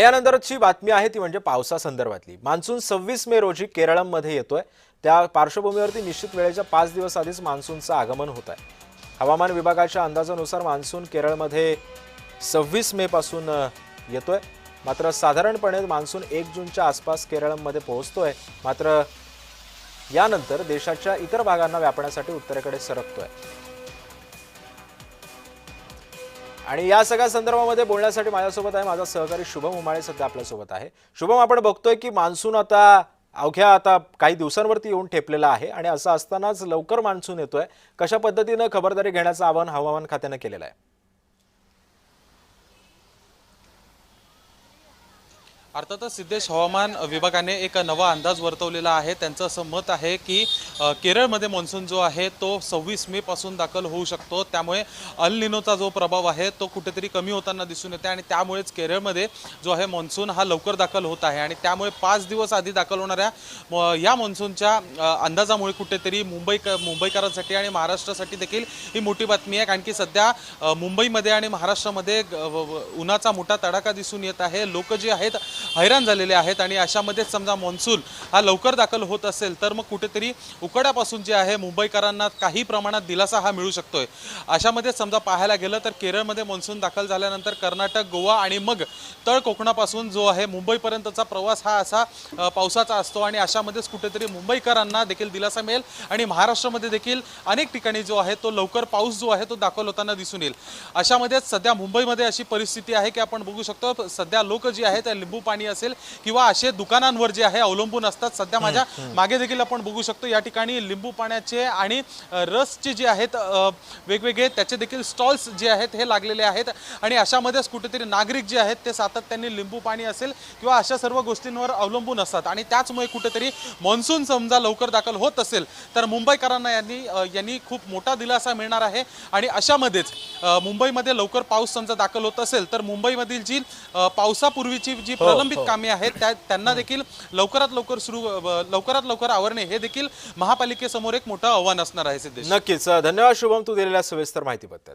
यानंतरची बातमी आहे ती म्हणजे पावसासंदर्भातली। मान्सून 26 मे रोजी केरळमध्ये येतोय। त्या पार्श्वभूमीवरती निश्चित वेळेच्या 5 दिवस आधीच मान्सूनचं आगमन होत आहे। हवामान विभागाच्या अंदाजानुसार मान्सून केरळमध्ये 26 मे पासून येतोय। मात्र साधारणपणे मान्सून 1 जूनच्या आसपास केरळमध्ये पोहोचतोय। मात्र यानंतर देशाच्या इतर भागांना व्यापण्यासाठी उत्तरेकडे सरकतोय। आणि या सगळ्या संदर्भामध्ये बोलण्यासाठी माझ्यासोबत आहे माझा सहकारी शुभम उमाळे सध्या आपल्यासोबत आहे। शुभम, आपण बघतोय की मान्सून आता काही दिवसांवरती येऊन ठेपलेला आहे आणि असं असतानाच लवकर मान्सून येतोय। कशा पद्धतीने खबरदारी घेण्याचं आवाहन हवामान खात्याने केलेलं आहे? अर्थातच सिद्धेश, हवामान विभागाने एक नवा अंदाज वर्तवलेला आहे। त्यांचं असं मत आहे की केरळमध्ये मान्सून जो आहे तो 26 मे पासून दाखल होऊ शकतो। त्यामुळे अल निनोचा जो प्रभाव आहे तो कुठेतरी कमी होताना दिसून येते आणि त्यामुळेच केरळमध्ये जो आहे मान्सून हा लवकर दाखल होत आहे। आणि त्यामुळे 5 दिवस आधी दाखल होणाऱ्या या मान्सूनच्या अंदाजामुळे कुठेतरी मुंबईकरांसाठी आणि महाराष्ट्रासाठी देखील ही मोठी बातमी आहे। कारण की सध्या मुंबईमध्ये आणि महाराष्ट्रामध्ये उन्हाचा मोठा तडाखा दिसून येत आहे। लोक जे आहेत हैराण झालेले आहेत आणि अशामध्ये समजा मान्सून हा लवकर दाखल होत असेल तर मग कुठेतरी उकाड्यापासून जे आहे मुंबईकरांना काही प्रमाणात दिलासा हा मिळू शकतोय। अशामध्ये समजा पाहायला गेलं तर केरळमध्ये मान्सून दाखल झाल्यानंतर कर्नाटक, गोवा आणि मग तळ कोकणापासून जो आहे मुंबईपर्यंतचा प्रवास हा असा पावसाचा असतो आणि अशामध्येच कुठेतरी मुंबईकरांना देखील दिलासा मिळेल आणि महाराष्ट्रामध्ये देखील अनेक ठिकाणी जो आहे तो लवकर पाऊस जो आहे तो दाखल होताना दिसून येईल। अशामध्येच सध्या मुंबईमध्ये अशी परिस्थिती आहे की आपण बघू शकतो सध्या लोक जी आहेत लिंबू पाणी असेल किंवा असे दुकानांवर जे आहे अवलंबून असतात। सध्या माझ्या मागे देखील आपण बघू शकतो या ठिकाणी लिंबू पाण्याचे आणि रसचे जे आहेत वेगवेगळे त्याचे देखील स्टॉल्स जे आहेत हे लागलेले आहेत आणि अशामध्येच कुठेतरी नागरिक जे आहेत ते सातत्याने लिंबू पाणी असेल किंवा अशा सर्व गोष्टींवर अवलंबून असतात आणि त्याचमुळे कुठेतरी मान्सून समजा लवकर दाखल होत असेल तर मुंबईकरांना यांनी खूप मोठा दिलासा मिळणार आहे। आणि अशामध्येच मुंबईमध्ये लवकर पाऊस समजा दाखल होत असेल तर मुंबईमधील जी पावसापूर्वीची जी प्रलंबित कामे आहेत त्यांना देखील लवकरात लवकर आवरणे हे देखील महापालिकेसमोर एक मोठं आव्हान असणार आहे। सिद्धेश, नक्कीच धन्यवाद शुभम, तू दिलेल्या सविस्तर माहितीबद्दल।